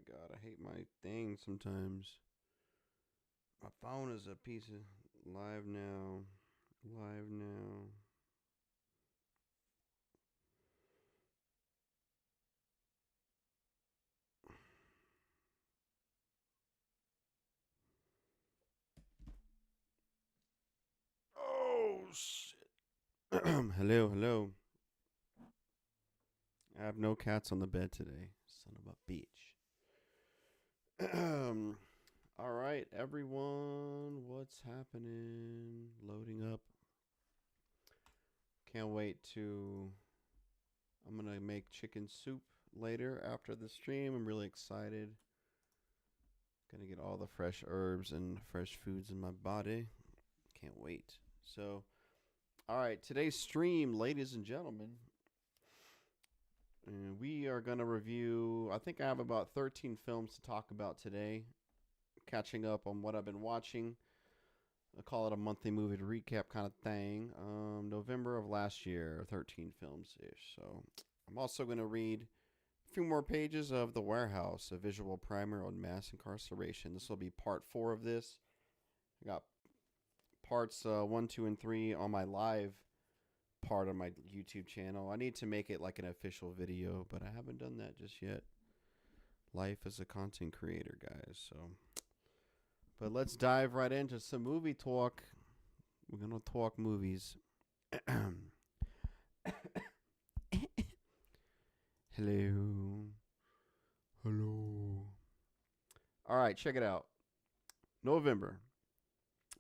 God, I hate my thing sometimes. My phone is a piece of live now. Live now. Oh shit. Hello, hello. I have no cats on the bed today. Son of a bitch. All right, everyone. What's happening? Loading up. Can't wait to. I'm gonna make chicken soup later after the stream. I'm really excited. Gonna get all the fresh herbs and fresh foods in my body. Can't wait. So, all right, today's stream, ladies and gentlemen, we are gonna review. I think I have about 13 films to talk about today. Catching up on what I've been watching. I call it a monthly movie recap kind of thing. November of last year, 13 films ish. So, I'm also gonna read a few more pages of The Warehouse, a visual primer on mass incarceration. This will be part 4 of this. I got parts 1, 2, and 3 on my live part of my YouTube channel. I need to make it like an official video, but I haven't done that just yet. Life as a content creator, guys. So, but let's dive right into some movie talk. We're gonna talk movies. Hello. Hello. All right, check it out. November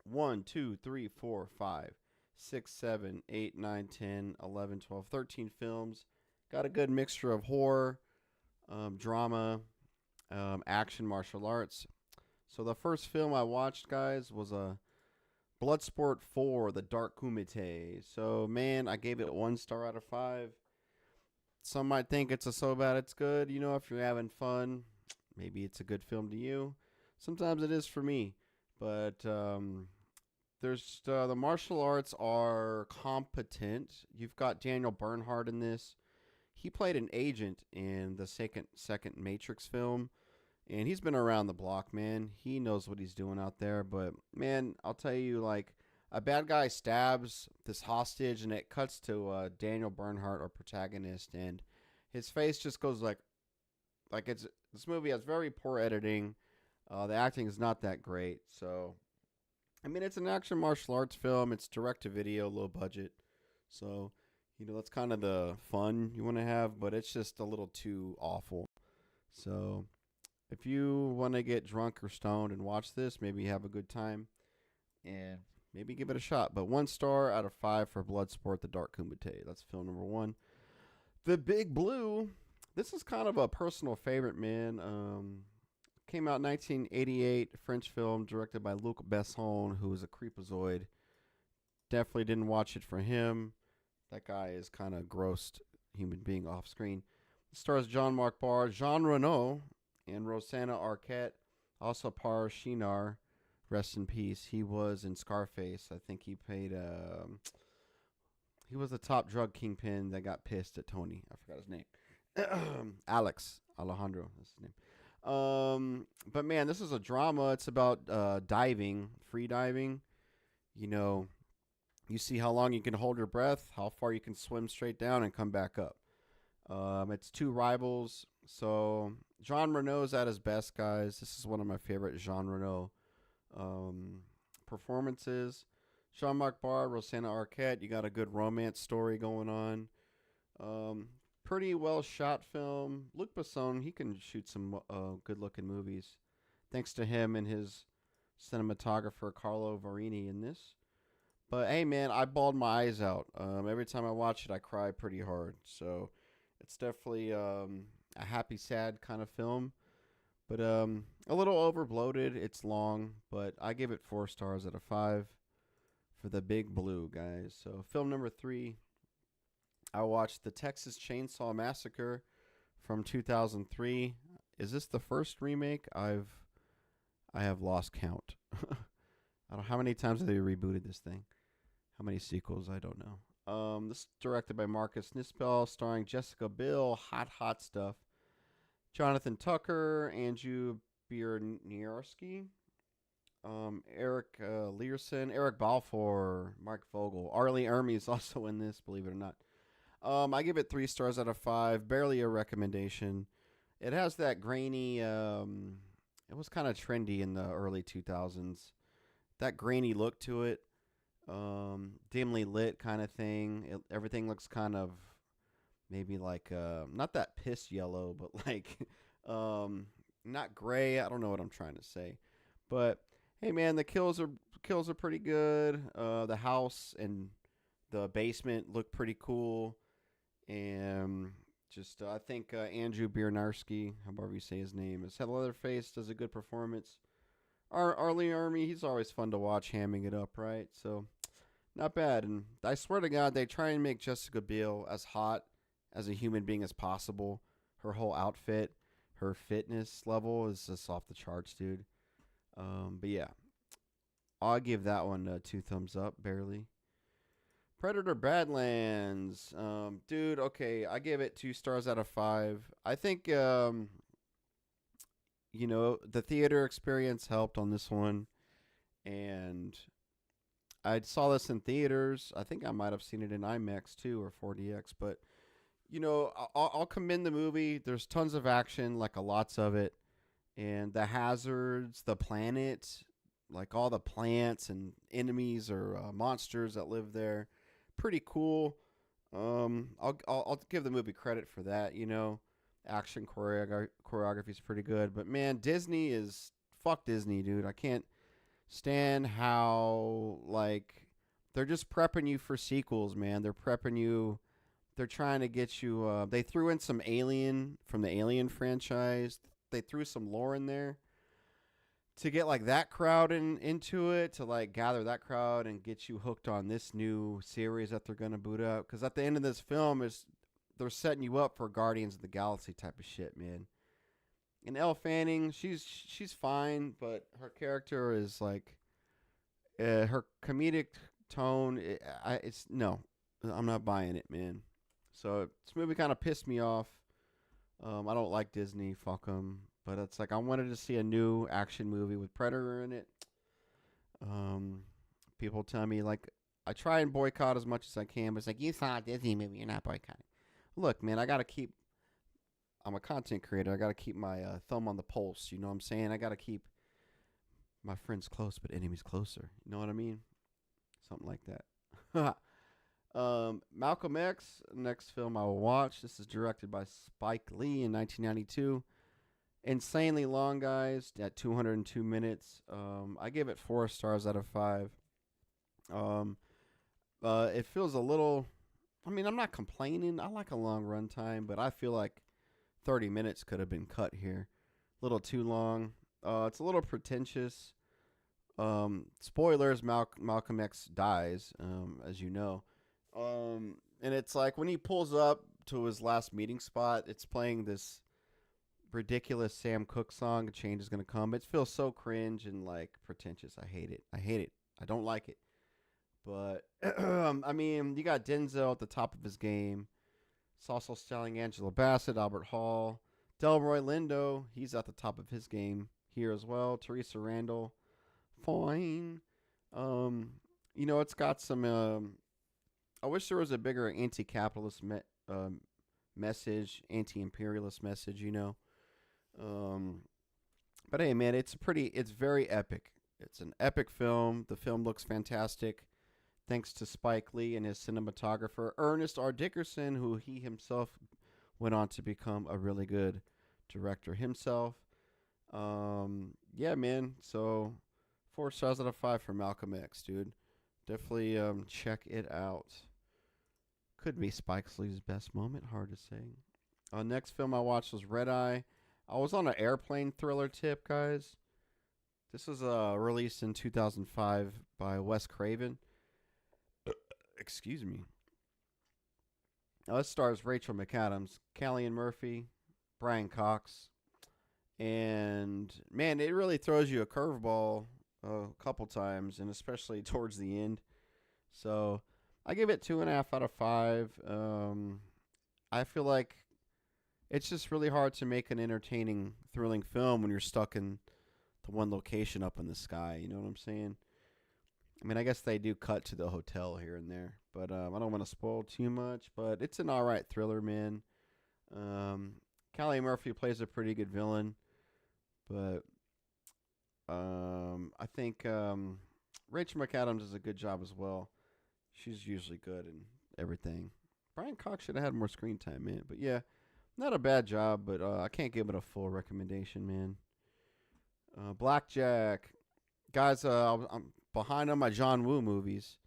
1, 2, 3, 4, 5, 6, 7, 8, 9, 10, 11, 12, 13 films. Got a good mixture of horror, drama, action, martial arts. So the first film I watched, guys, was a Bloodsport 4, The Dark Kumite. So, man, I gave it 1 star out of 5. Some might think it's a so bad it's good. You know, if you're having fun, maybe it's a good film to you. Sometimes it is for me. But there's the martial arts are competent. You've got Daniel Bernhardt in this. He played an agent in the second Matrix film, and he's been around the block, man. He knows what he's doing out there. But man, I'll tell you, like a bad guy stabs this hostage, and it cuts to Daniel Bernhardt, our protagonist, and his face just goes like it's this movie has very poor editing. The acting is not that great, so I mean, it's an action martial arts film. It's direct to video, low budget. So, you know, that's kind of the fun you want to have, but it's just a little too awful. So, if you want to get drunk or stoned and watch this, maybe have a good time and maybe give it a shot. But 1 star out of 5 for Bloodsport, The Dark Kumite. That's film number 1. The Big Blue. This is kind of a personal favorite, man. Came out in 1988, French film directed by Luc Besson, who is a creepazoid. Definitely didn't watch it for him. That guy is kind of grossed human being off screen. It stars Jean-Marc Barr, Jean Reno, and Rosanna Arquette. Also Par Shinar, rest in peace. He was in Scarface. I think he played. He was the top drug kingpin that got pissed at Tony. I forgot his name. Alex Alejandro. That's his name. But man, this is a drama. It's about diving, free diving. You know, you see how long you can hold your breath, how far you can swim straight down and come back up. It's two rivals. So Jean Reno's at his best, guys. This is one of my favorite Jean Reno performances. Jean-Marc Barr, Rosanna Arquette. You got a good romance story going on. Pretty well shot film. Luc Besson, he can shoot some good looking movies. Thanks to him and his cinematographer Carlo Varini in this. But hey, man, I bawled my eyes out. Every time I watch it, I cry pretty hard. So it's definitely a happy, sad kind of film. But a little over bloated. It's long, but I give it 4 stars out of 5 for The Big Blue, guys. So film number 3, I watched The Texas Chainsaw Massacre from 2003. Is this the first remake? I have lost count. I don't how many times have they rebooted this thing. How many sequels? I don't know. This is directed by Marcus Nispel, starring Jessica Biel. Hot, hot stuff. Jonathan Tucker, Andrew Bierniarski, Eric Learson, Eric Balfour, Mark Vogel. Arlie Ermy is also in this, believe it or not. I give it 3 stars out of 5. Barely a recommendation. It has that grainy. It was kind of trendy in the early 2000s. That grainy look to it. Dimly lit kind of thing. Everything looks kind of maybe like not that piss yellow, but like not gray. I don't know what I'm trying to say, but hey, man, the kills are pretty good. The house and the basement look pretty cool, and just I think Andrew Biernarsky, however you say his name, is Leatherface does a good performance. Arlie Army, he's always fun to watch, hamming it up, right? So not bad. And I swear to God, they try and make Jessica Biel as hot as a human being as possible. Her whole outfit, her fitness level is just off the charts, dude. But yeah, I'll give that one 2 thumbs up, barely. Predator Badlands, dude. Okay, I give it 2 stars out of 5. I think the theater experience helped on this one, and I saw this in theaters. I think I might have seen it in IMAX too or 4DX, but I'll commend the movie. There's tons of action, like lots of it, and the hazards, the planet, like all the plants and enemies or monsters that live there, pretty cool. I'll give the movie credit for that. Action choreography is pretty good, but man, Disney is fuck Disney, dude. I can't stand how like they're just prepping you for sequels, man. They're prepping you. They're trying to get you. They threw in some Alien from the Alien franchise. They threw some lore in there to get like that crowd into it, to like gather that crowd and get you hooked on this new series that they're gonna boot up. Because at the end of this film they're setting you up for Guardians of the Galaxy type of shit, man. And Elle Fanning, she's fine, but her character is like her comedic tone. It's no, I'm not buying it, man. So this movie kind of pissed me off. I don't like Disney, fuck them. But it's like I wanted to see a new action movie with Predator in it. People tell me like I try and boycott as much as I can, but it's like you saw a Disney movie, you're not boycotting. Look, man, I'm a content creator. I gotta keep my thumb on the pulse. You know what I'm saying? I gotta keep my friends close, but enemies closer. You know what I mean? Something like that. Malcolm X, next film I will watch. This is directed by Spike Lee in 1992. Insanely long, guys, at 202 minutes. I give it 4 stars out of 5. It feels a little. I mean, I'm not complaining. I like a long runtime, but I feel like 30 minutes could have been cut here. A little too long. It's a little pretentious. Spoilers: Malcolm X dies, as you know. And it's like when he pulls up to his last meeting spot, it's playing this ridiculous Sam Cooke song. A change is gonna come. It feels so cringe and like pretentious. I hate it. I don't like it. But I mean, you got Denzel at the top of his game. It's also starring Angela Bassett, Albert Hall, Delroy Lindo. He's at the top of his game here as well. Teresa Randall, fine. It's got some. I wish there was a bigger anti-capitalist message, anti-imperialist message. But hey, man, it's very epic. It's an epic film. The film looks fantastic, thanks to Spike Lee and his cinematographer, Ernest R. Dickerson, who he himself went on to become a really good director himself. Yeah, man. So 4 stars out of 5 for Malcolm X, dude. Definitely check it out. Could be Spike Lee's best moment. Hard to say. Next film I watched was Red Eye. I was on an airplane thriller tip, guys. This was released in 2005 by Wes Craven. Excuse me. This stars Rachel McAdams, Cillian Murphy, Brian Cox. And, man, it really throws you a curveball a couple times, and especially towards the end. So I give it 2.5 out of 5. I feel like it's just really hard to make an entertaining, thrilling film when you're stuck in the one location up in the sky. You know what I'm saying? I mean, I guess they do cut to the hotel here and there, but I don't want to spoil too much. But it's an all right thriller, man. Um, Callie Murphy plays a pretty good villain, but I think Rachel McAdams does a good job as well. She's usually good in everything. Brian Cox should have had more screen time, man. But yeah, not a bad job, but I can't give it a full recommendation, man. Blackjack, guys. I'm behind on my John Woo movies.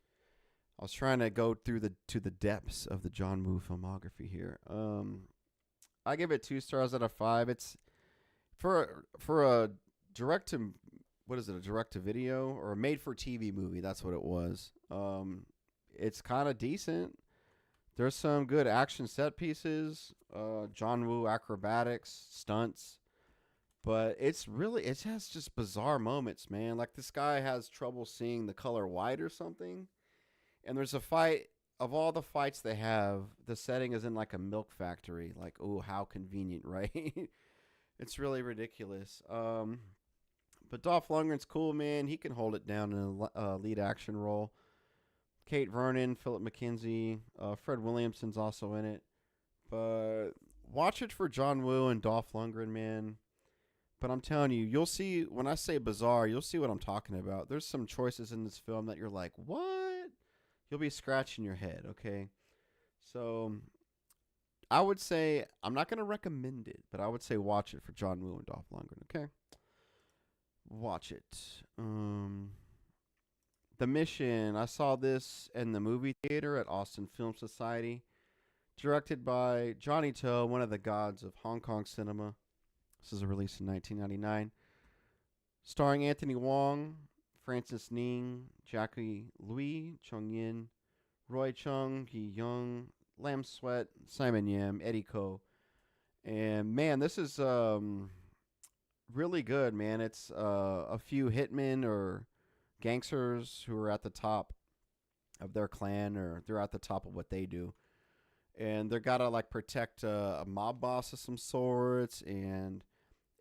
I was trying to go through the depths of the John Woo filmography here. I give it 2 stars out of 5. It's for a direct to what is it? A direct to video or a made for TV movie? That's what it was. It's kind of decent. There's some good action set pieces. John Woo acrobatics, stunts. But it has just bizarre moments, man. Like this guy has trouble seeing the color white or something. And there's a fight, of all the fights they have, the setting is in like a milk factory. Like, oh, how convenient, right? It's really ridiculous. But Dolph Lundgren's cool, man. He can hold it down in a lead action role. Kate Vernon, Philip McKenzie, Fred Williamson's also in it. But watch it for John Woo and Dolph Lundgren, man. But I'm telling you, you'll see, when I say bizarre, you'll see what I'm talking about. There's some choices in this film that you're like, what? You'll be scratching your head, okay? So I would say, I'm not going to recommend it, but I would say watch it for John Woo and Dolph Lundgren, okay? Watch it. The Mission, I saw this in the movie theater at Austin Film Society. Directed by Johnny To, one of the gods of Hong Kong cinema. This is a release in 1999. Starring Anthony Wong, Francis Ning, Jackie Lui, Chung Yin, Roy Chung, Gi Young, Lam Sweat, Simon Yam, Eddie Ko. And man, this is really good, man. It's a few hitmen or gangsters who are at the top of their clan, or they're at the top of what they do. And they're gotta like protect a mob boss of some sorts, and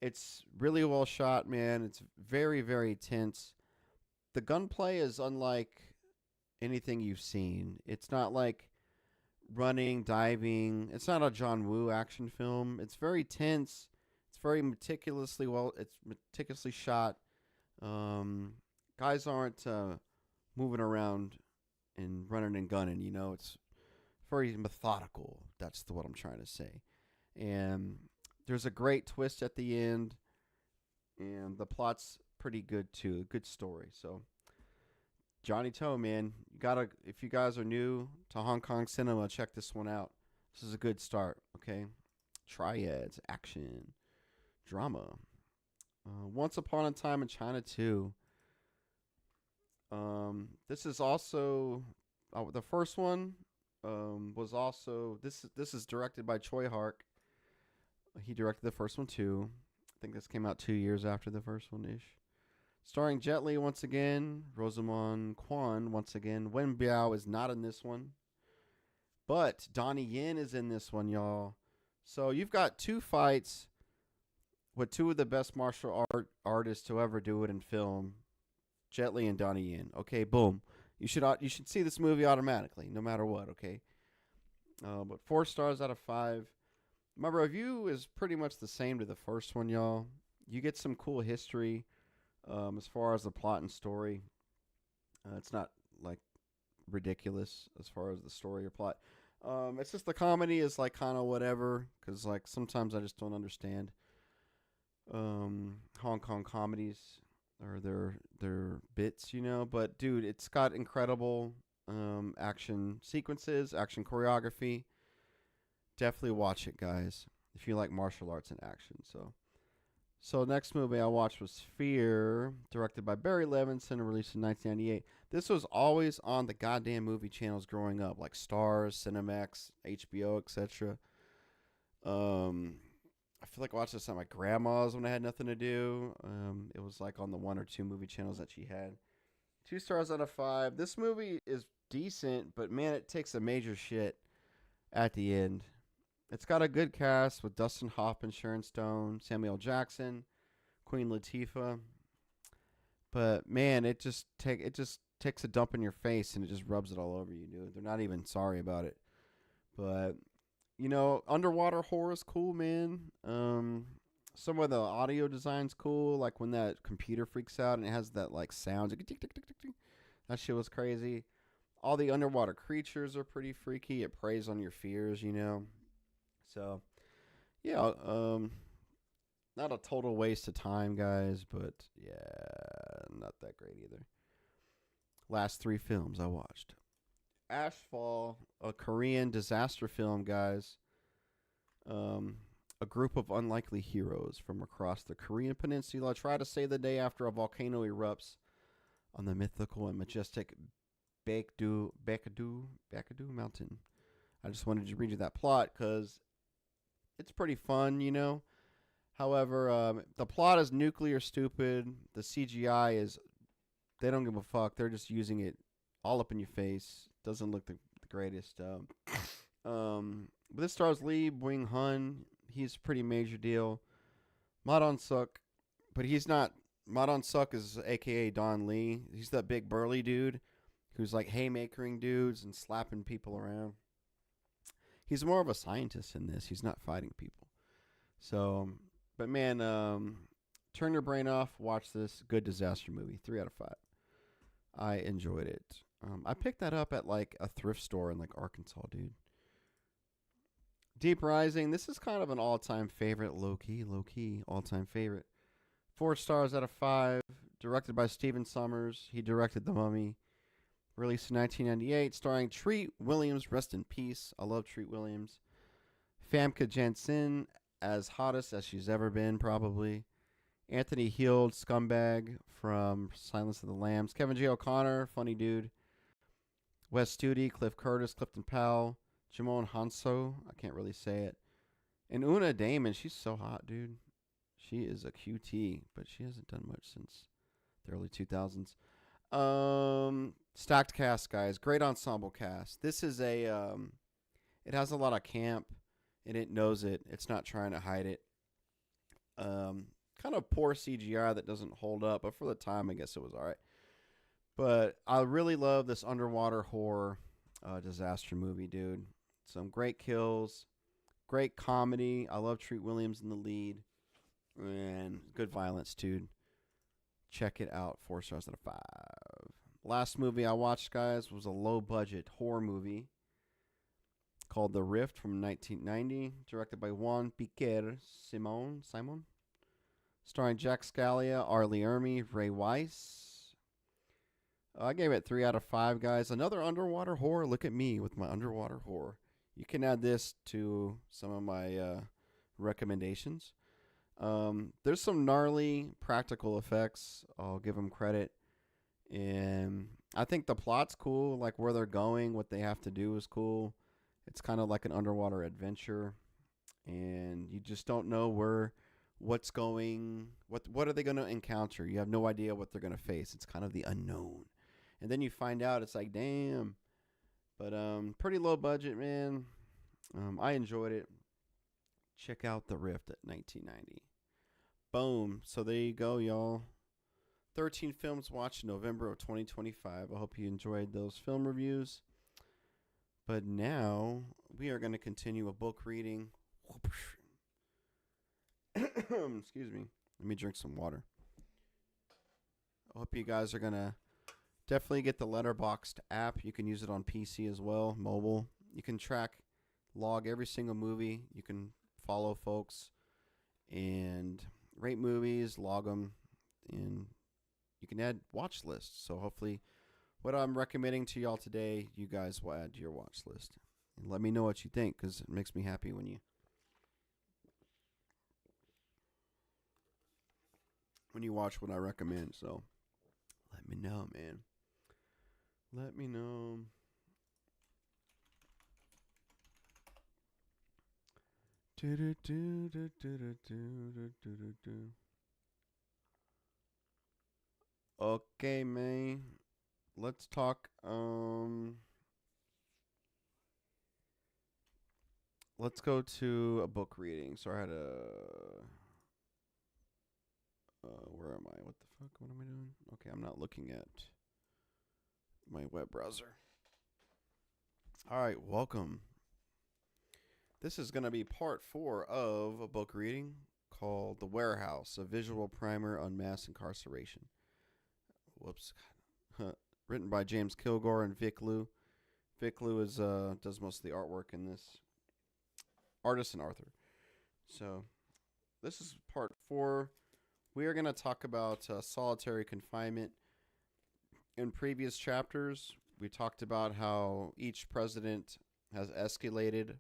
it's really well shot, man. It's very, very tense. The gunplay is unlike anything you've seen. It's not like running, diving. It's not a John Woo action film. It's very tense. It's very meticulously shot. Guys aren't moving around and running and gunning. You know, it's very methodical. That's what I'm trying to say. And there's a great twist at the end, and the plot's pretty good too. Good story. So Johnny To, man, you gotta, if you guys are new to Hong Kong cinema, check this one out. This is a good start. Okay, triads, action, drama. Once Upon a Time in China 2. This is also the first one. Was also this is directed by Choi Hark. He directed the first one too. I think this came out 2 years after the first one ish. Starring Jet Li once again, Rosamund Kwan once again. Wen Biao is not in this one, but Donnie Yen is in this one, y'all. So you've got two fights with two of the best martial artists to ever do it in film, Jet Li and Donnie Yen. Okay, boom. You should see this movie automatically, no matter what, okay? But 4 stars out of 5. My review is pretty much the same to the first one, y'all. You get some cool history as far as the plot and story. It's not, like, ridiculous as far as the story or plot. It's just the comedy is, like, kind of whatever, because, like, sometimes I just don't understand Hong Kong comedies. Or their bits, you know. But dude, it's got incredible action sequences, action choreography. Definitely watch it, guys, if you like martial arts and action. So next movie I watched was Fear, directed by Barry Levinson, released in 1998. This was always on the goddamn movie channels growing up, like Stars, Cinemax, HBO, etc. I feel like I watched this at my grandma's when I had nothing to do. It was like on the 1 or 2 movie channels that she had. 2 stars out of 5. This movie is decent, but man, it takes a major shit at the end. It's got a good cast with Dustin Hoffman, Sharon Stone, Samuel Jackson, Queen Latifah. But man, it just takes a dump in your face and it just rubs it all over you, dude. They're not even sorry about it. But underwater horror is cool, man. Some of the audio design's cool, like when that computer freaks out and it has that like sound. That shit was crazy. All the underwater creatures are pretty freaky. It preys on your fears. So yeah, not a total waste of time, guys, but yeah, not that great either. Last three films I watched: Ashfall, a Korean disaster film, guys. Um, a group of unlikely heroes from across the Korean peninsula try to save the day after a volcano erupts on the mythical and majestic Baekdu Mountain. I just wanted to read you that plot because it's pretty fun. However, the plot is nuclear stupid. The CGI is, they don't give a fuck. They're just using it all up in your face. Doesn't look the greatest. But this stars Lee Byung Hun. He's a pretty major deal. Ma Dong Suk, but he's not. Ma Dong Suk is AKA Don Lee. He's that big burly dude who's like haymakering dudes and slapping people around. He's more of a scientist in this. He's not fighting people. So, but man, turn your brain off. Watch this good disaster movie. 3 out of 5. I enjoyed it. I picked that up at like a thrift store in like Arkansas, dude. Deep Rising. This is kind of an all-time favorite, low key, all-time favorite. 4 stars out of 5. Directed by Steven Sommers. He directed The Mummy. Released in 1998, starring Treat Williams. Rest in peace. I love Treat Williams. Famke Janssen, as hottest as she's ever been, probably. Anthony Heald, scumbag from Silence of the Lambs. Kevin J. O'Connor, funny dude. Wes Studi, Cliff Curtis, Clifton Powell, Jimon Hanso, I can't really say it. And Una Damon, she's so hot, dude. She is a QT, but she hasn't done much since the early 2000s. Stacked cast, guys. Great ensemble cast. This is it has a lot of camp, and it knows it. It's not trying to hide it. Kind of poor CGI that doesn't hold up, but for the time, I guess it was all right. But I really love this underwater horror disaster movie, dude. Some great kills, great comedy. I love Treat Williams in the lead, and good violence, dude. Check it out. 4 stars out of 5. Last movie I watched, guys, was a low-budget horror movie called The Rift from 1990, directed by Juan Piquer Simon, starring Jack Scalia, Arlie Ermy, Ray Weiss. I gave it 3 out of 5, guys. Another underwater horror. Look at me with my underwater horror. You can add this to some of my recommendations. There's some gnarly practical effects. I'll give them credit. And I think the plot's cool. Like where they're going, what they have to do is cool. It's kind of like an underwater adventure. And you just don't know what are they going to encounter. You have no idea what they're going to face. It's kind of the unknown. And then you find out, it's like, damn. But pretty low budget, man. I enjoyed it. Check out The Rift at 1990. Boom. So there you go, y'all. 13 films watched in November of 2025. I hope you enjoyed those film reviews. But now we are going to continue a book reading. Excuse me. Let me drink some water. I hope you guys are going to definitely get the Letterboxd app. You can use it on PC as well, mobile. You can log every single movie. You can follow folks and rate movies, log them, and you can add watch lists. So hopefully what I'm recommending to y'all today, you guys will add to your watch list. And let me know what you think, because it makes me happy when you watch what I recommend. So let me know, man. Let me know. Okay, man. Let's talk. let's go to a book reading. So I had a. Where am I? What the fuck? What am I doing? Okay, I'm not looking at my web browser. All right, welcome. This is going to be part 4 of a book reading called The Warehouse, a visual primer on mass incarceration. Whoops. Written by James Kilgore and Vic Liu. Vic Liu is does most of the artwork in this. Artist and author. So, this is part 4. We are going to talk about solitary confinement. In previous chapters, we talked about how each president has escalated.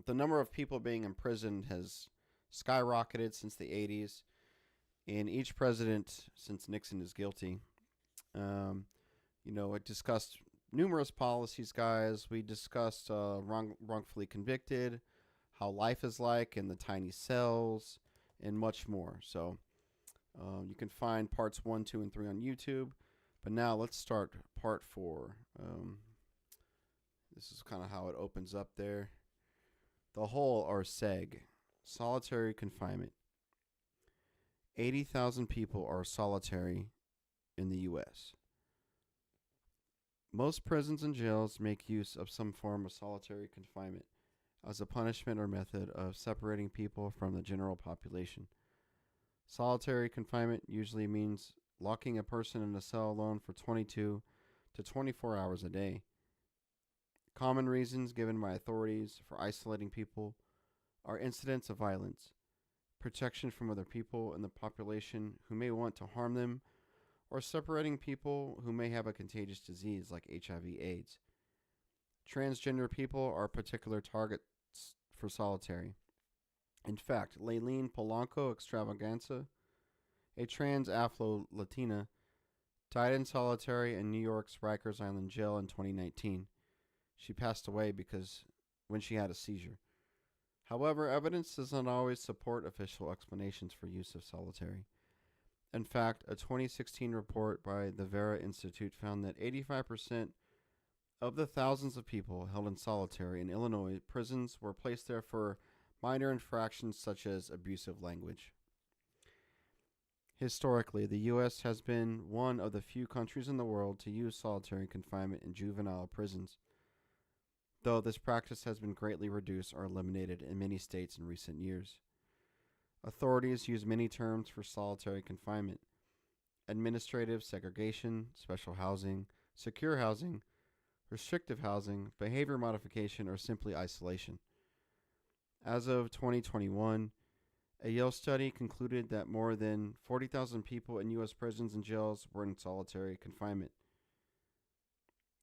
The number of people being imprisoned has skyrocketed since the 80s. And each president, since Nixon is guilty, it discussed numerous policies, guys. We discussed wrongfully convicted, how life is like in the tiny cells, and much more. So you can find parts 1, 2, and 3 on YouTube. But now let's start part 4. This is kind of how it opens up there. The whole, or SEG, solitary confinement. 80,000 people are solitary in the U.S. Most prisons and jails make use of some form of solitary confinement as a punishment or method of separating people from the general population. Solitary confinement usually means locking a person in a cell alone for 22 to 24 hours a day. Common reasons given by authorities for isolating people are incidents of violence, protection from other people in the population who may want to harm them, or separating people who may have a contagious disease like HIV/AIDS. Transgender people are particular targets for solitary. In fact, Layleen Polanco Extravaganza, a trans Afro-Latina, died in solitary in New York's Rikers Island jail in 2019. She passed away when she had a seizure. However, evidence does not always support official explanations for use of solitary. In fact, a 2016 report by the Vera Institute found that 85% of the thousands of people held in solitary in Illinois prisons were placed there for minor infractions such as abusive language. Historically, the U.S. has been one of the few countries in the world to use solitary confinement in juvenile prisons, though this practice has been greatly reduced or eliminated in many states in recent years. Authorities use many terms for solitary confinement: administrative segregation, special housing, secure housing, restrictive housing, behavior modification, or simply isolation. As of 2021, a Yale study concluded that more than 40,000 people in U.S. prisons and jails were in solitary confinement.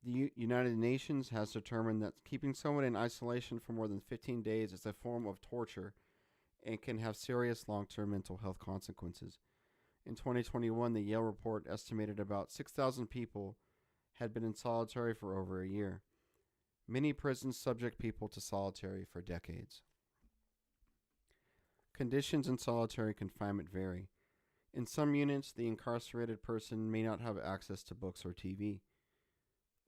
The United Nations has determined that keeping someone in isolation for more than 15 days is a form of torture and can have serious long-term mental health consequences. In 2021, the Yale report estimated about 6,000 people had been in solitary for over a year. Many prisons subject people to solitary for decades. Conditions in solitary confinement vary. In some units, the incarcerated person may not have access to books or TV.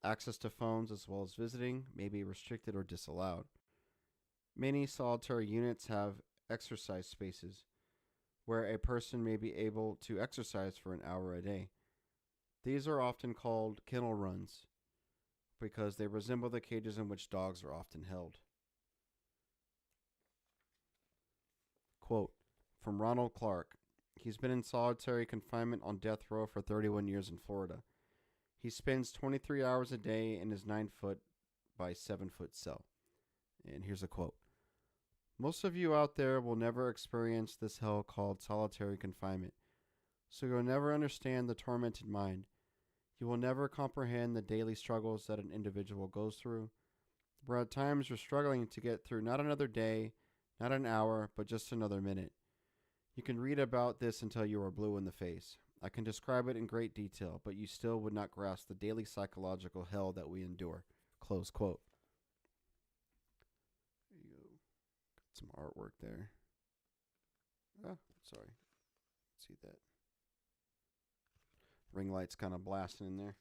Access to phones as well as visiting may be restricted or disallowed. Many solitary units have exercise spaces where a person may be able to exercise for an hour a day. These are often called kennel runs because they resemble the cages in which dogs are often held. Quote from Ronald Clark. He's been in solitary confinement on death row for 31 years in Florida. He spends 23 hours a day in his 9-foot by 7-foot cell. And here's a quote. Most of you out there will never experience this hell called solitary confinement, so you'll never understand the tormented mind. You will never comprehend the daily struggles that an individual goes through. Where at times you're struggling to get through not another day, not an hour, but just another minute. You can read about this until you are blue in the face. I can describe it in great detail, but you still would not grasp the daily psychological hell that we endure. Close quote. There you go. Got some artwork there. Oh, sorry. See that. Ring light's kind of blasting in there.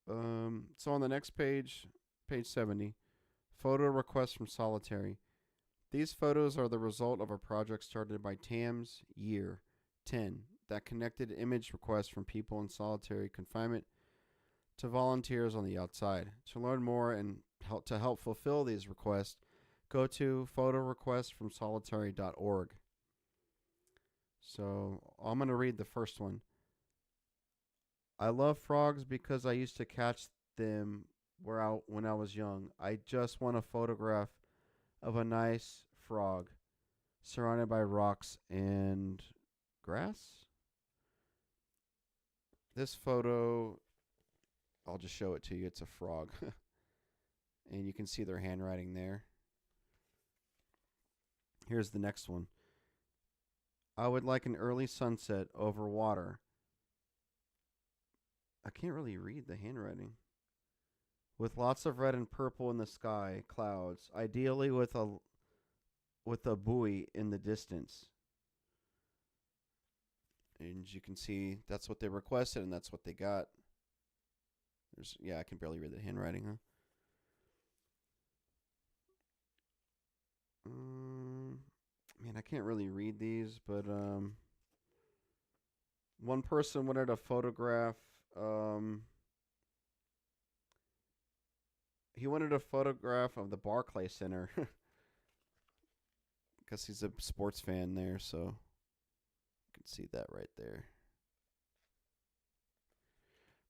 So on the next page, page 70, photo requests from Solitary. These photos are the result of a project started by Tams Year 10 that connected image requests from people in solitary confinement to volunteers on the outside. To learn more and to help fulfill these requests, go to photorequestsfromsolitary.org. So I'm going to read the first one. I love frogs because I used to catch them when I was young. I just want a photograph of a nice frog surrounded by rocks and grass. This photo, I'll just show it to you. It's a frog. And you can see their handwriting there. Here's the next one. I would like an early sunset over water. I can't really read the handwriting. With lots of red and purple in the sky, clouds, ideally with a buoy in the distance. And as you can see, that's what they requested and that's what they got. I can barely read the handwriting, huh? Man, I can't really read these, but one person wanted a photograph. He wanted a photograph of the Barclay Center because he's a sports fan there, so you can see that right there.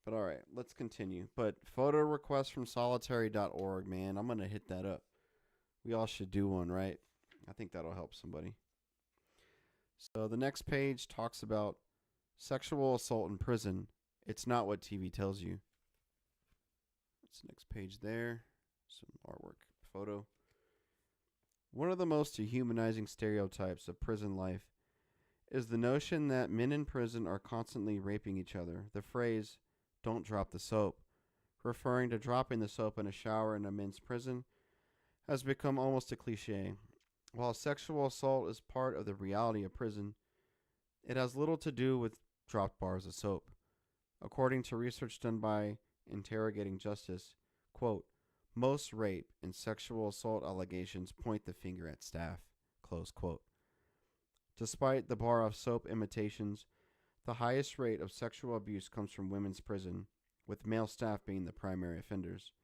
But all right, let's continue. But photo requests from solitary.org, man, I'm going to hit that up. We all should do one, right? I think that'll help somebody. So the next page talks about sexual assault in prison. It's not what TV tells you. That's the next page there. Some artwork, photo. One of the most dehumanizing stereotypes of prison life is the notion that men in prison are constantly raping each other. The phrase, "don't drop the soap," referring to dropping the soap in a shower in a men's prison, has become almost a cliche. While sexual assault is part of the reality of prison, it has little to do with dropped bars of soap. According to research done by Interrogating Justice, quote, most rape and sexual assault allegations point the finger at staff, close quote. Despite the bar of soap imitations, the highest rate of sexual abuse comes from women's prison, with male staff being the primary offenders.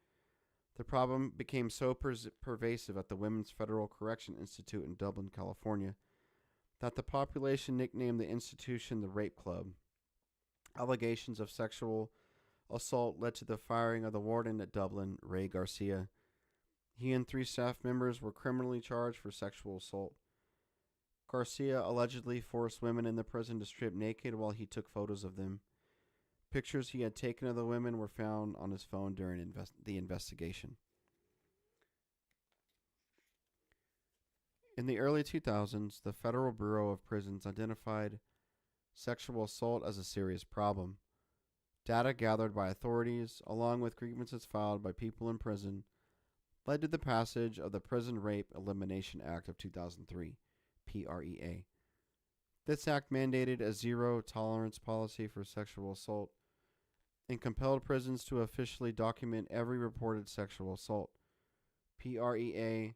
The problem became so pervasive at the Women's Federal Correction Institute in Dublin, California, that the population nicknamed the institution the Rape Club. Allegations of sexual assault led to the firing of the warden at Dublin, Ray Garcia. He and 3 staff members were criminally charged for sexual assault. Garcia allegedly forced women in the prison to strip naked while he took photos of them. Pictures he had taken of the women were found on his phone during the investigation. In the early 2000s, the Federal Bureau of Prisons identified sexual assault as a serious problem. Data gathered by authorities, along with grievances filed by people in prison, led to the passage of the Prison Rape Elimination Act of 2003, PREA. This act mandated a zero-tolerance policy for sexual assault and compelled prisons to officially document every reported sexual assault. PREA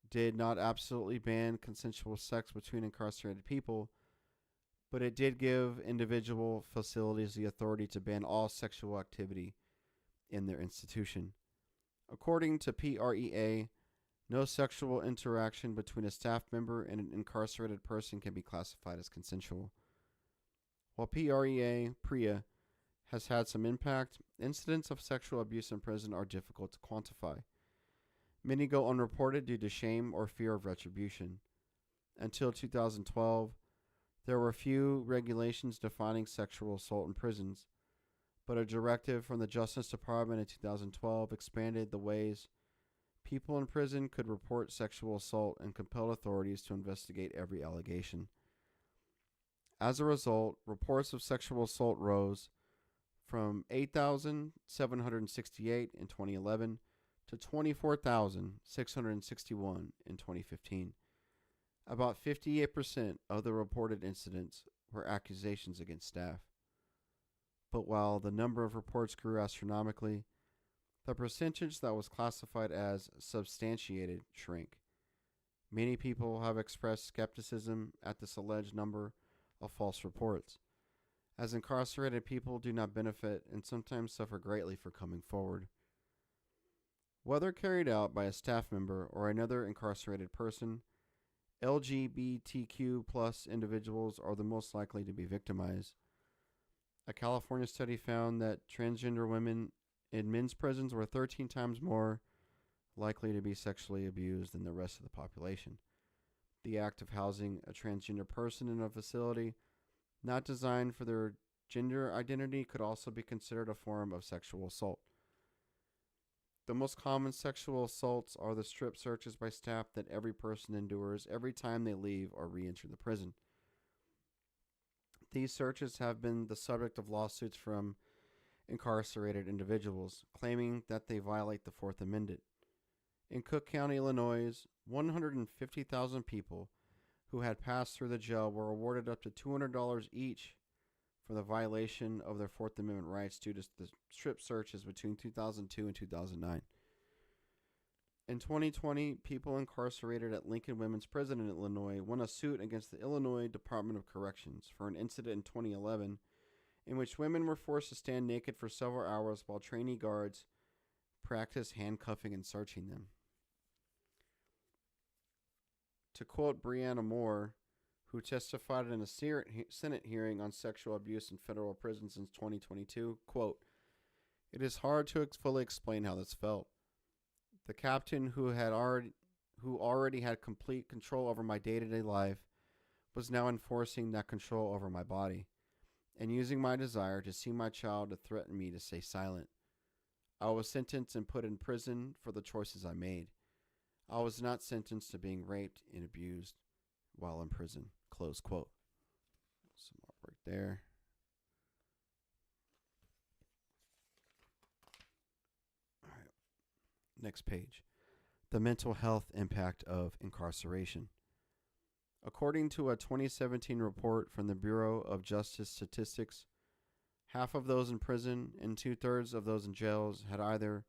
did not absolutely ban consensual sex between incarcerated people, but it did give individual facilities the authority to ban all sexual activity in their institution. According to PREA, no sexual interaction between a staff member and an incarcerated person can be classified as consensual. While PREA has had some impact, incidents of sexual abuse in prison are difficult to quantify. Many go unreported due to shame or fear of retribution. Until 2012, there were few regulations defining sexual assault in prisons, but a directive from the Justice Department in 2012 expanded the ways people in prison could report sexual assault and compelled authorities to investigate every allegation. As a result, reports of sexual assault rose from 8,768 in 2011 to 24,661 in 2015. About 58% of the reported incidents were accusations against staff. But while the number of reports grew astronomically, the percentage that was classified as substantiated shrank. Many people have expressed skepticism at this alleged number of false reports, as incarcerated people do not benefit and sometimes suffer greatly for coming forward. Whether carried out by a staff member or another incarcerated person, LGBTQ plus individuals are the most likely to be victimized. A California study found that transgender women in men's prisons were 13 times more likely to be sexually abused than the rest of the population. The act of housing a transgender person in a facility not designed for their gender identity could also be considered a form of sexual assault. The most common sexual assaults are the strip searches by staff that every person endures every time they leave or re-enter the prison. These searches have been the subject of lawsuits from incarcerated individuals, claiming that they violate the Fourth Amendment. In Cook County, Illinois, 150,000 people who had passed through the jail were awarded up to $200 each for the violation of their Fourth Amendment rights due to the strip searches between 2002 and 2009. In 2020, people incarcerated at Lincoln Women's Prison in Illinois won a suit against the Illinois Department of Corrections for an incident in 2011 in which women were forced to stand naked for several hours while trainee guards practiced handcuffing and searching them. To quote Brianna Moore, who testified in a Senate hearing on sexual abuse in federal prisons since 2022, quote, "It is hard to fully explain how this felt. The captain who already had complete control over my day-to-day life was now enforcing that control over my body and using my desire to see my child to threaten me to stay silent. I was sentenced and put in prison for the choices I made. I was not sentenced to being raped and abused while in prison." Close quote. Some artwork there. All right. Next page. The mental health impact of incarceration. According to a 2017 report from the Bureau of Justice Statistics, half of those in prison and 2/3 of those in jails had either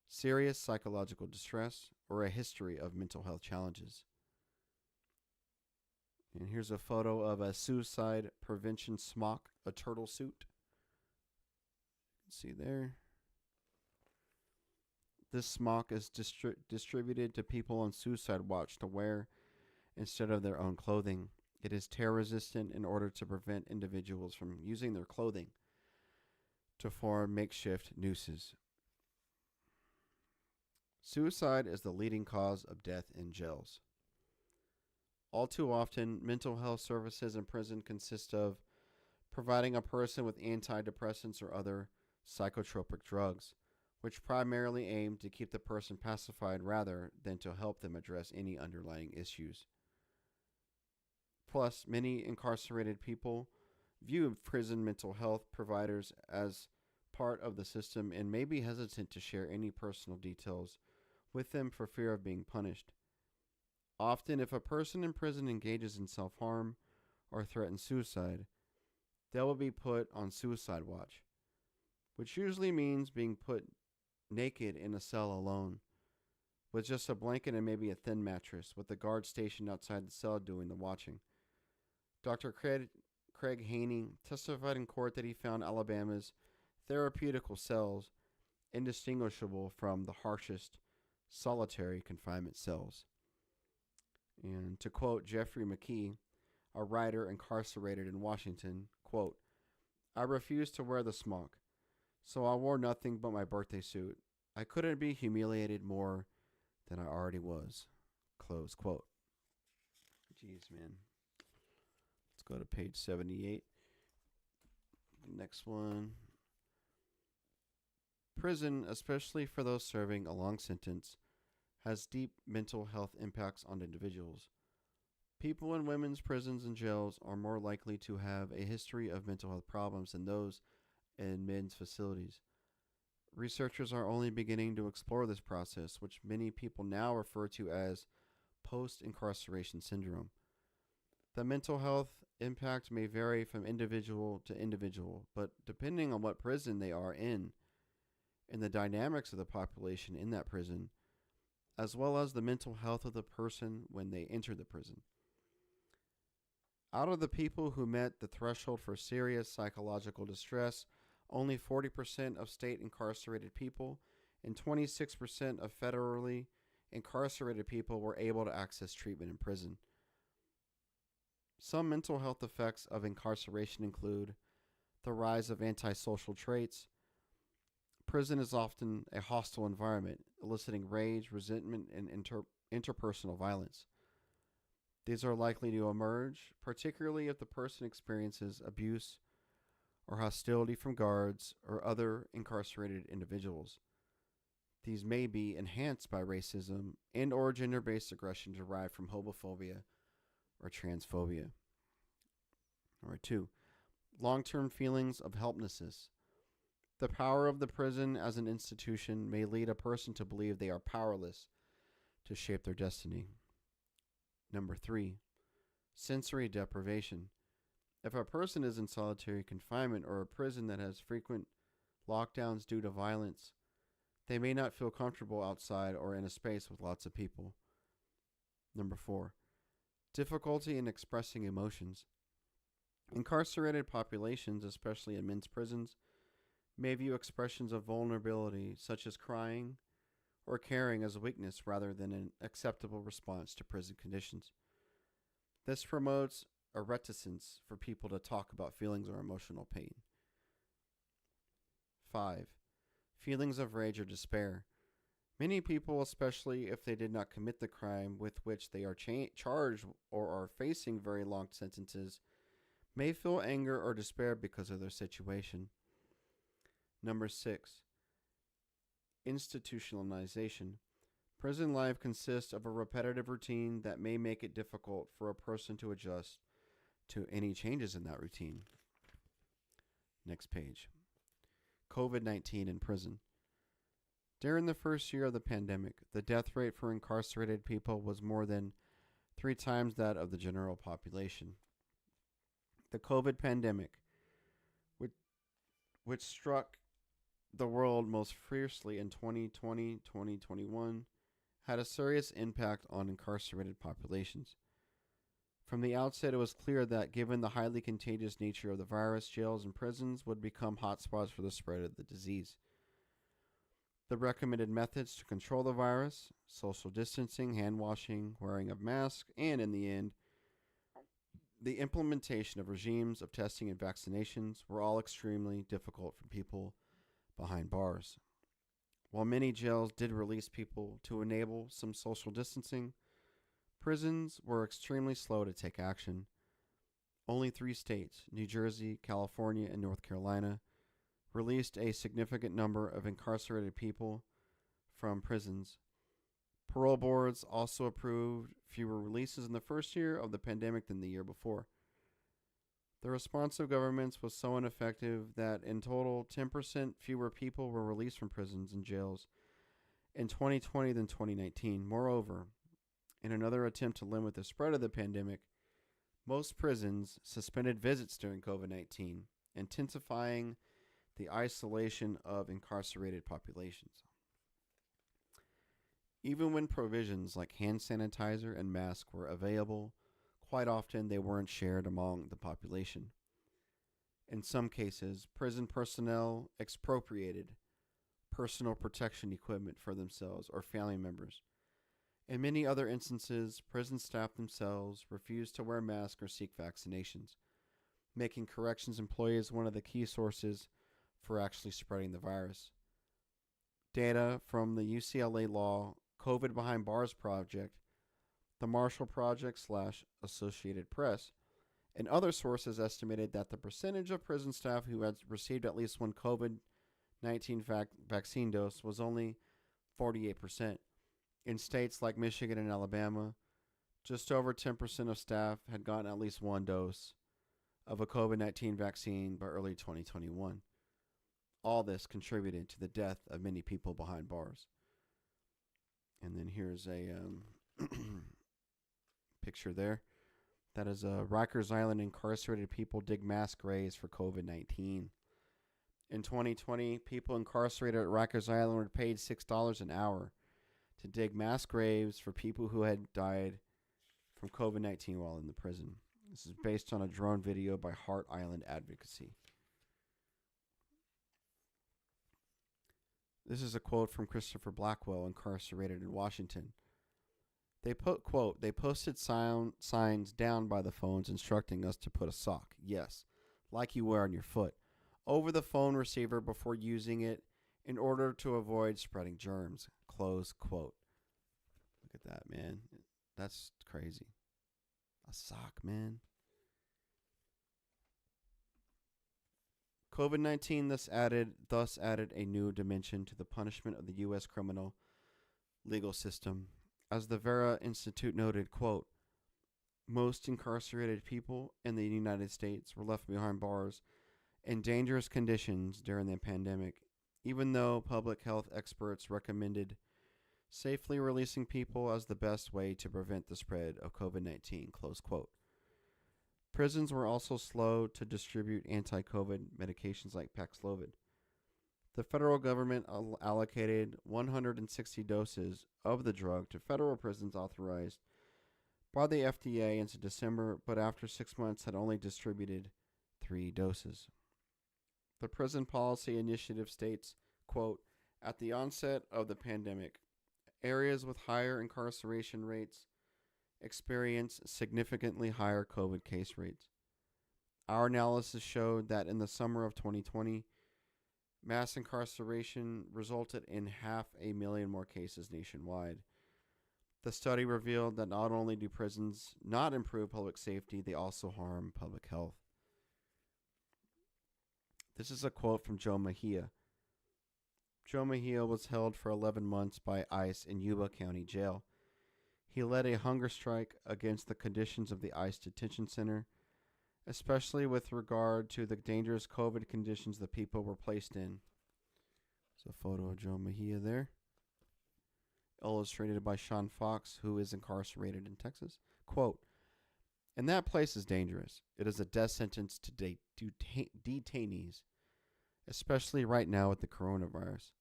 serious psychological distress or a history of mental health challenges. And here's a photo of a suicide prevention smock, a turtle suit. You can see there. This smock is distributed to people on suicide watch to wear instead of their own clothing. It is tear resistant in order to prevent individuals from using their clothing to form makeshift nooses. Suicide is the leading cause of death in jails. All too often, mental health services in prison consist of providing a person with antidepressants or other psychotropic drugs, which primarily aim to keep the person pacified rather than to help them address any underlying issues. Plus, many incarcerated people view prison mental health providers as part of the system and may be hesitant to share any personal details with them for fear of being punished. Often, if a person in prison engages in self-harm or threatens suicide, they will be put on suicide watch, which usually means being put naked in a cell alone, with just a blanket and maybe a thin mattress, with the guard stationed outside the cell doing the watching. Dr. Craig Haney testified in court that he found Alabama's therapeutical cells indistinguishable from the harshest solitary confinement cells. And to quote Jeffrey McKee, a writer incarcerated in Washington, quote, "I refused to wear the smock, so I wore nothing but my birthday suit. I couldn't be humiliated more than I already was." Close quote. Jeez, man. Let's go to page 78. Next one. Prison, especially for those serving a long sentence, has deep mental health impacts on individuals. People in women's prisons and jails are more likely to have a history of mental health problems than those in men's facilities. Researchers are only beginning to explore this process, which many people now refer to as post-incarceration syndrome. The mental health impact may vary from individual to individual, but depending on what prison they are in and the dynamics of the population in that prison, as well as the mental health of the person when they enter the prison. Out of the people who met the threshold for serious psychological distress, only 40% of state incarcerated people and 26% of federally incarcerated people were able to access treatment in prison. Some mental health effects of incarceration include the rise of antisocial traits. Prison is often a hostile environment, eliciting rage, resentment, and interpersonal violence. These are likely to emerge, particularly if the person experiences abuse or hostility from guards or other incarcerated individuals. These may be enhanced by racism and or gender-based aggression derived from homophobia or transphobia. Number 2, long-term feelings of helplessness. The power of the prison as an institution may lead a person to believe they are powerless to shape their destiny. Number 3, sensory deprivation. If a person is in solitary confinement or a prison that has frequent lockdowns due to violence, they may not feel comfortable outside or in a space with lots of people. Number 4, difficulty in expressing emotions. Incarcerated populations, especially in men's prisons, may view expressions of vulnerability, such as crying or caring, as a weakness rather than an acceptable response to prison conditions. This promotes a reticence for people to talk about feelings or emotional pain. 5, feelings of rage or despair. Many people, especially if they did not commit the crime with which they are charged or are facing very long sentences, may feel anger or despair because of their situation. Number 6, institutionalization. Prison life consists of a repetitive routine that may make it difficult for a person to adjust to any changes in that routine. Next page. COVID-19 in prison. During the first year of the pandemic, the death rate for incarcerated people was more than 3 times that of the general population. The COVID pandemic, which struck the world most fiercely in 2020-2021, had a serious impact on incarcerated populations. From the outset, it was clear that given the highly contagious nature of the virus, jails and prisons would become hotspots for the spread of the disease. The recommended methods to control the virus, social distancing, hand washing, wearing of masks, and in the end, the implementation of regimes of testing and vaccinations were all extremely difficult for people behind bars. While many jails did release people to enable some social distancing, prisons were extremely slow to take action. Only 3 states, New Jersey, California, and North Carolina, released a significant number of incarcerated people from prisons. Parole boards also approved fewer releases in the first year of the pandemic than the year before. The response of governments was so ineffective that in total, 10% fewer people were released from prisons and jails in 2020 than 2019. Moreover, in another attempt to limit the spread of the pandemic, most prisons suspended visits during COVID-19, intensifying the isolation of incarcerated populations. Even when provisions like hand sanitizer and masks were available, quite often they weren't shared among the population. In some cases, prison personnel expropriated personal protection equipment for themselves or family members. In many other instances, prison staff themselves refused to wear masks or seek vaccinations, making corrections employees one of the key sources for actually spreading the virus. Data from the UCLA Law COVID Behind Bars Project, the Marshall Project / Associated Press, and other sources estimated that the percentage of prison staff who had received at least one COVID-19 vaccine dose was only 48%. In states like Michigan and Alabama, just over 10% of staff had gotten at least one dose of a COVID-19 vaccine by early 2021. All this contributed to the death of many people behind bars. And then here's a picture there. That is Rikers Island incarcerated people dig mass graves for COVID-19. In 2020, people incarcerated at Rikers Island were paid $6 an hour to dig mass graves for people who had died from COVID-19 while in the prison. This is based on a drone video by Heart Island Advocacy. This is a quote from Christopher Blackwell, incarcerated in Washington. They posted signs down by the phones instructing us to put a sock, yes, like you wear on your foot, over the phone receiver before using it in order to avoid spreading germs, close quote. Look at that, man. That's crazy. A sock, man. COVID-19 thus added a new dimension to the punishment of the U.S. criminal legal system. As the Vera Institute noted, quote, most incarcerated people in the United States were left behind bars in dangerous conditions during the pandemic, even though public health experts recommended safely releasing people as the best way to prevent the spread of COVID-19, close quote. Prisons were also slow to distribute anti-COVID medications like Paxlovid. The federal government allocated 160 doses of the drug to federal prisons authorized by the FDA into December, but after 6 months had only distributed 3 doses. The Prison Policy Initiative states, quote, at the onset of the pandemic, areas with higher incarceration rates experienced significantly higher COVID case rates. Our analysis showed that in the summer of 2020, mass incarceration resulted in 500,000 more cases nationwide. The study revealed that not only do prisons not improve public safety, they also harm public health. This is a quote from Joe Mejia. Joe Mejia was held for 11 months by ICE in Yuba County Jail. He led a hunger strike against the conditions of the ICE detention center, especially with regard to the dangerous COVID conditions the people were placed in. There's a photo of Joe Mejia there, illustrated by Sean Fox, who is incarcerated in Texas. Quote, and that place is dangerous. It is a death sentence to detainees, especially right now with the coronavirus.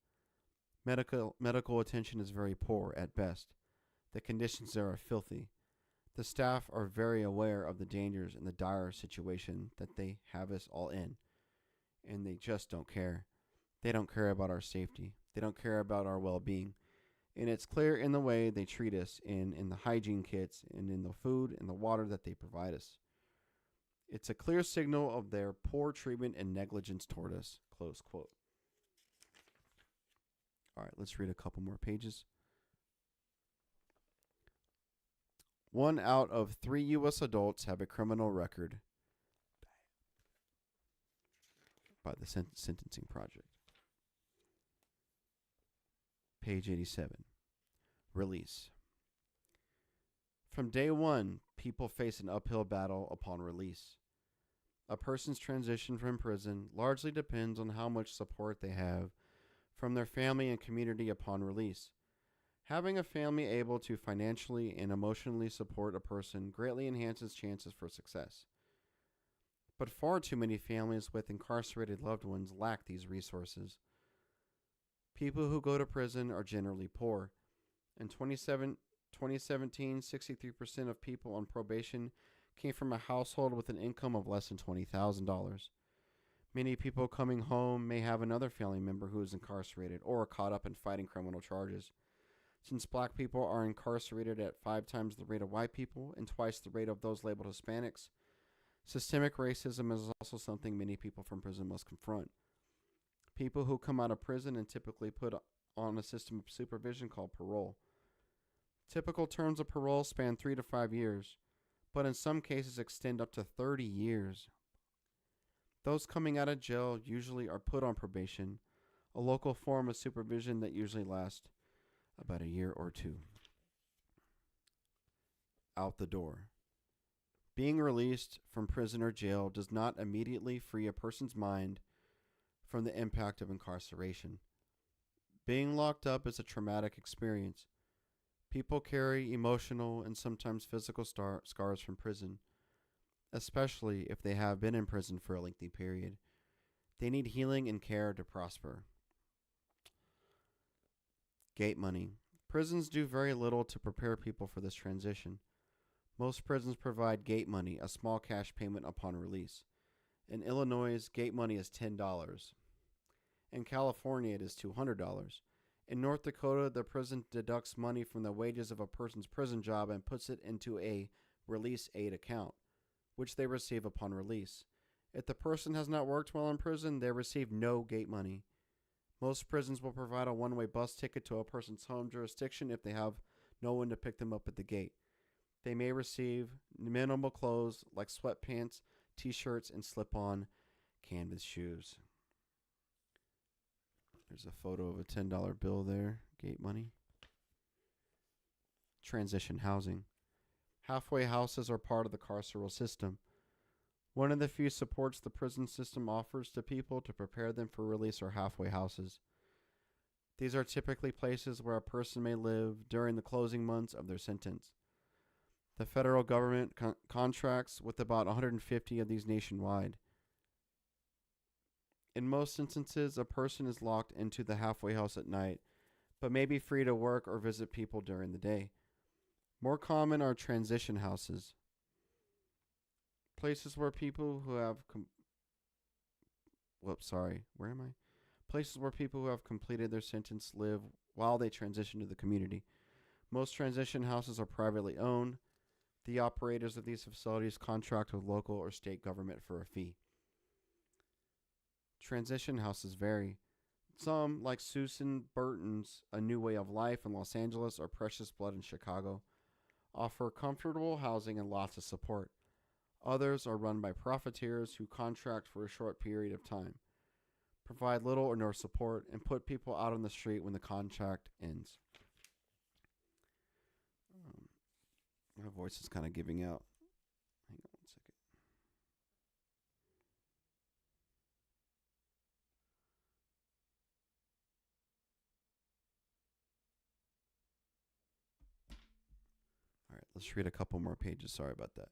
Medical attention is very poor at best. The conditions there are filthy. The staff are very aware of the dangers and the dire situation that they have us all in, and they just don't care. They don't care about our safety. They don't care about our well-being. And it's clear in the way they treat us, in the hygiene kits, and in the food and the water that they provide us. It's a clear signal of their poor treatment and negligence toward us, close quote. All right, let's read a couple more pages. 1 out of 3 U.S. adults have a criminal record by the Sentencing Project. Page 87. Release. From day one, people face an uphill battle upon release. A person's transition from prison largely depends on how much support they have from their family and community upon release. Having a family able to financially and emotionally support a person greatly enhances chances for success. But far too many families with incarcerated loved ones lack these resources. People who go to prison are generally poor. In 2017, 63% of people on probation came from a household with an income of less than $20,000. Many people coming home may have another family member who is incarcerated or caught up in fighting criminal charges. Since black people are incarcerated at 5 times the rate of white people and twice the rate of those labeled Hispanics, systemic racism is also something many people from prison must confront. People who come out of prison and typically put on a system of supervision called parole. Typical terms of parole span 3 to 5 years, but in some cases extend up to 30 years. Those coming out of jail usually are put on probation, a local form of supervision that usually lasts about a year or 2. Out the door. Being released from prison or jail does not immediately free a person's mind from the impact of incarceration. Being locked up is a traumatic experience. People carry emotional and sometimes physical scars from prison. especially if they have been in prison for a lengthy period. They need healing and care to prosper. Gate money. Prisons do very little to prepare people for this transition. Most prisons provide gate money, a small cash payment upon release. In Illinois, gate money is $10. In California, it is $200. In North Dakota, the prison deducts money from the wages of a person's prison job and puts it into a release aid account, which they receive upon release. If the person has not worked while in prison, they receive no gate money. Most prisons will provide a one-way bus ticket to a person's home jurisdiction if they have no one to pick them up at the gate. They may receive minimal clothes like sweatpants, t-shirts, and slip-on canvas shoes. There's a photo of a $10 bill there, gate money. Transition housing. Halfway houses are part of the carceral system. One of the few supports the prison system offers to people to prepare them for release are halfway houses. These are typically places where a person may live during the closing months of their sentence. The federal government contracts with about 150 of these nationwide. In most instances, a person is locked into the halfway house at night, but may be free to work or visit people during the day. More common are transition houses. Places where people who have Places where people who have completed their sentence live while they transition to the community. Most transition houses are privately owned. The operators of these facilities contract with local or state government for a fee. Transition houses vary. Some, like Susan Burton's A New Way of Life in Los Angeles or Precious Blood in Chicago, offer comfortable housing and lots of support. Others are run by profiteers who contract for a short period of time, provide little or no support, and put people out on the street when the contract ends. My voice is kind of giving out. Hang on 1 second. All right, let's read a couple more pages. Sorry about that.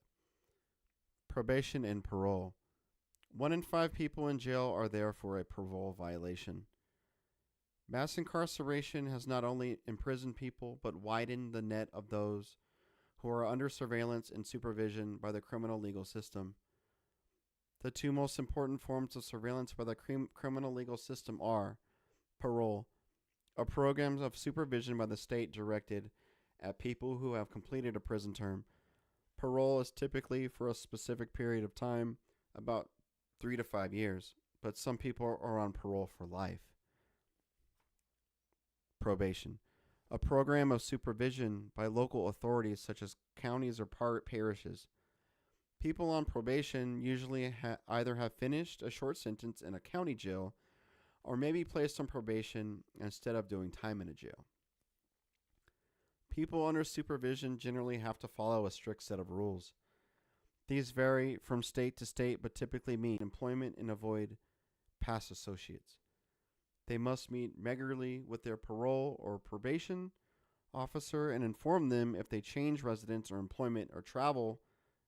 Probation and parole. 1 in 5 people in jail are there for a parole violation. Mass incarceration has not only imprisoned people, but widened the net of those who are under surveillance and supervision by the criminal legal system. The two most important forms of surveillance by the criminal legal system are parole, a program of supervision by the state directed at people who have completed a prison term. Parole is typically for a specific period of time, about 3 to 5 years, but some people are on parole for life. Probation, a program of supervision by local authorities such as counties or parishes. People on probation usually either have finished a short sentence in a county jail or may be placed on probation instead of doing time in a jail. People under supervision generally have to follow a strict set of rules. These vary from state to state, but typically mean employment and avoid past associates. They must meet regularly with their parole or probation officer and inform them if they change residence or employment or travel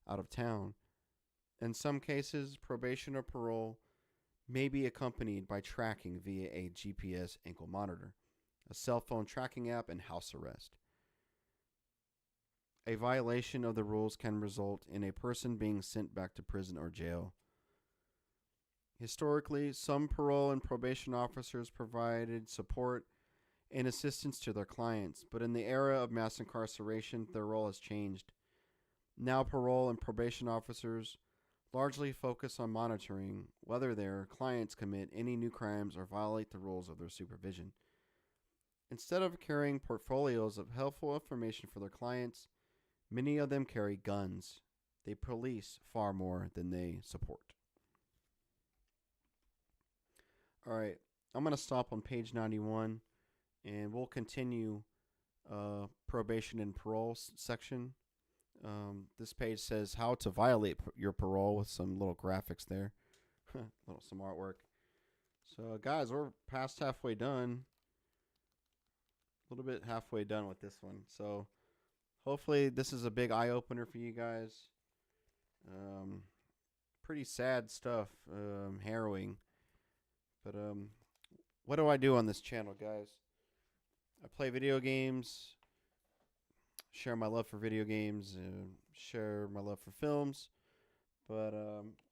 out of town. In some cases, probation or parole may be accompanied by tracking via a GPS ankle monitor, a cell phone tracking app, and house arrest. A violation of the rules can result in a person being sent back to prison or jail. Historically, some parole and probation officers provided support and assistance to their clients, but in the era of mass incarceration, their role has changed. Now, parole and probation officers largely focus on monitoring whether their clients commit any new crimes or violate the rules of their supervision. Instead of carrying portfolios of helpful information for their clients, many of them carry guns. They police far more than they support. All right, I'm going to stop on page 91, and we'll continue probation and parole section. This page says how to violate your parole with some little graphics there, some artwork. So, guys, we're past halfway done. A little bit halfway done with this one. So, hopefully, this is a big eye opener for you guys. Um, Pretty sad stuff. Harrowing. But what do I do on this channel, guys? I play video games, share my love for video games, share my love for films. But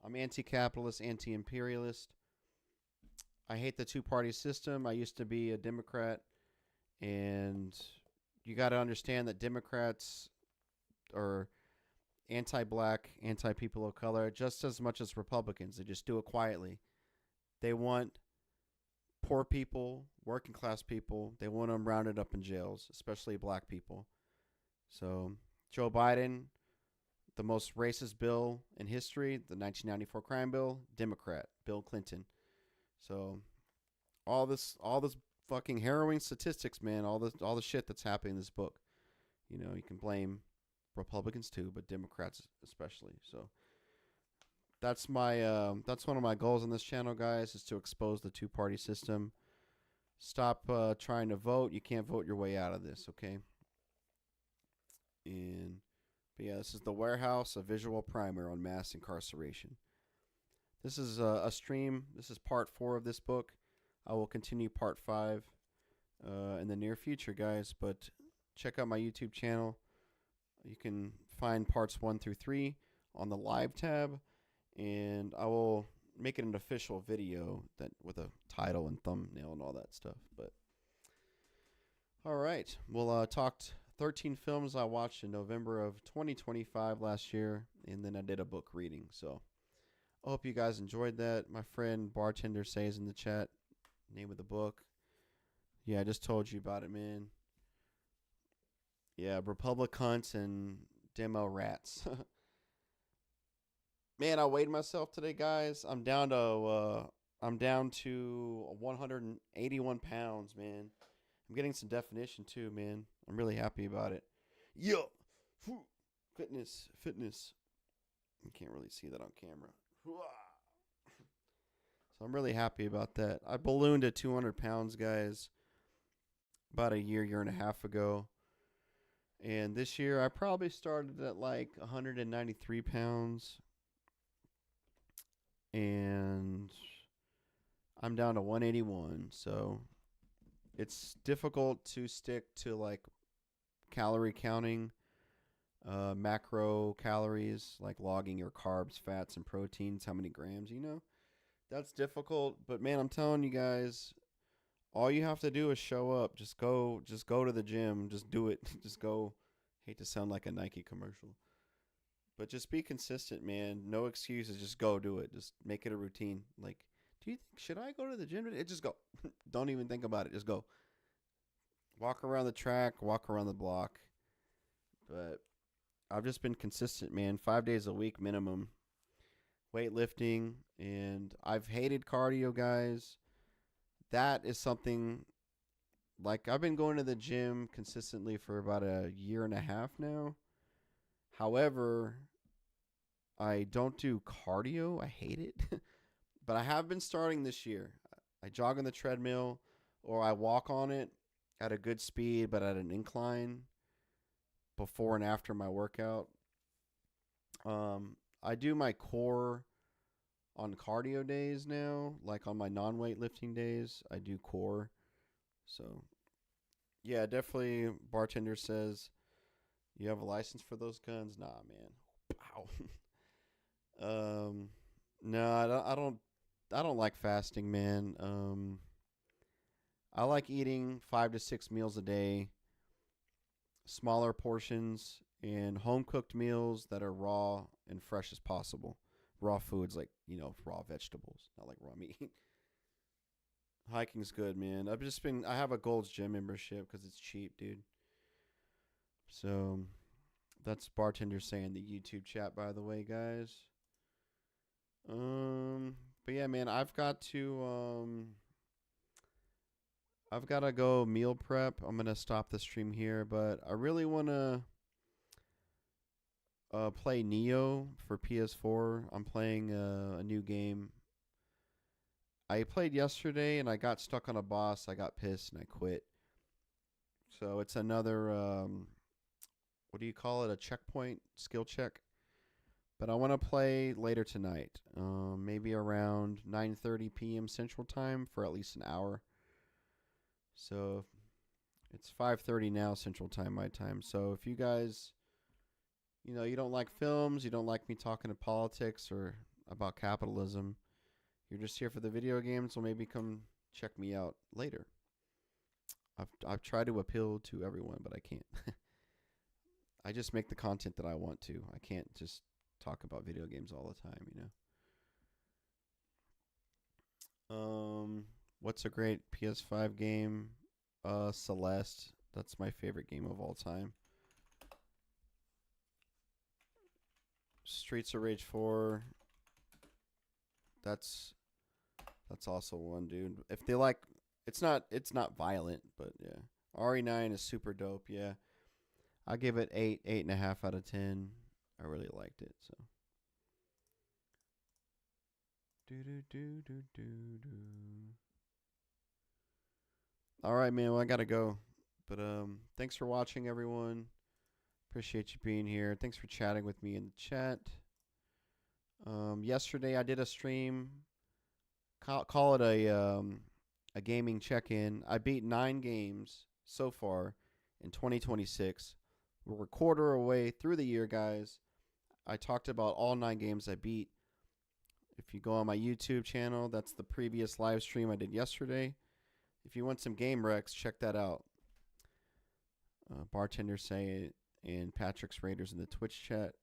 I'm anti-capitalist, anti-imperialist. I hate the two-party system. I used to be a Democrat, and you got to understand that Democrats are anti-black, anti-people of color, just as much as Republicans. They just do it quietly. They want poor people, working class people. They want them rounded up in jails, especially black people. So Joe Biden, the most racist bill in history, the 1994 crime bill, Democrat, Bill Clinton. So all this fucking harrowing statistics, man, all the shit that's happening in this book. You know, you can blame Republicans too, but Democrats especially. So that's that's one of my goals on this channel, guys, is to expose the two-party system. Stop trying to vote. You can't vote your way out of this, okay? But yeah, this is The Warehouse, a visual primer on mass incarceration. This is a stream. This is part 4 of this book. I will continue part 5 in the near future, guys. But check out my YouTube channel. You can find parts 1 through 3 on the live tab, and I will make it an official video that with a title and thumbnail and all that stuff. But all right, we'll talked 13 films I watched in November of 2025 last year, and then I did a book reading. So I hope you guys enjoyed that. My friend Bartender says in the chat, name of the book. Yeah, I just told you about it, man. Yeah, Republic Hunts and Demo Rats. Man, I weighed myself today, guys. I'm down to 181 pounds, man. I'm getting some definition too, man. I'm really happy about it. Yo, fitness. You can't really see that on camera. So I'm really happy about that. I ballooned to 200 pounds, guys, about a year and a half ago. And this year, I probably started at like 193 pounds. And I'm down to 181. So it's difficult to stick to like calorie counting, macro calories, like logging your carbs, fats, and proteins, how many grams, you know? That's difficult. But man, I'm telling you guys, all you have to do is show up. Just go to the gym. Just do it. Just go. Hate to sound like a Nike commercial. But just be consistent, man. No excuses. Just go do it. Just make it a routine. Like, do you think, should I go to the gym today? Just go. Don't even think about it. Just go. Walk around the track. Walk around the block. But I've just been consistent, man. 5 days a week minimum. Weightlifting. And I've hated cardio, guys. That is something, like, I've been going to the gym consistently for about a year and a half now. However, I don't do cardio. I hate it. But I have been starting this year. I jog on the treadmill or I walk on it at a good speed but at an incline before and after my workout. I do my core on cardio days now. Like on my non-weightlifting days, I do core. So, yeah, definitely. Bartender says, you have a license for those guns? Nah, man. Pow. No, I don't like fasting, man. I like eating 5 to 6 meals a day, smaller portions, and home cooked meals that are raw and fresh as possible. Raw foods, like, you know, raw vegetables, not like raw meat. Hiking's good, man. I have a Gold's Gym membership because it's cheap, dude. So that's Bartender saying the YouTube chat, by the way, guys. But yeah, man, I've got to go meal prep. I'm gonna stop the stream here, but I really wanna play Neo for PS4. I'm playing a new game. I played yesterday and I got stuck on a boss. I got pissed and I quit. So it's another what do you call it? A checkpoint skill check. But I want to play later tonight, maybe around 9:30 p.m. Central Time for at least an hour. So it's 5:30 now Central Time, my time. So if you guys, you don't like films, you don't like me talking to politics or about capitalism, you're just here for the video games, well, maybe come check me out later. I've tried to appeal to everyone, but I can't. I just make the content that I want to. I can't just talk about video games all the time, What's a great PS5 game? Celeste. That's my favorite game of all time. Streets of Rage 4. That's also one, dude. If they like, it's not violent, but yeah. RE9 is super dope. Yeah, I give it 8.5 out of 10. I really liked it. So. All right, man. Well, I gotta go. But thanks for watching, everyone. Appreciate you being here. Thanks for chatting with me in the chat. Yesterday I did a stream. Call it a gaming check-in. I beat 9 games so far in 2026. We're a quarter away through the year, guys. I talked about all 9 games I beat. If you go on my YouTube channel, that's the previous live stream I did yesterday. If you want some game wrecks, check that out. Bartender Say it and Patrick's Raiders in the Twitch chat.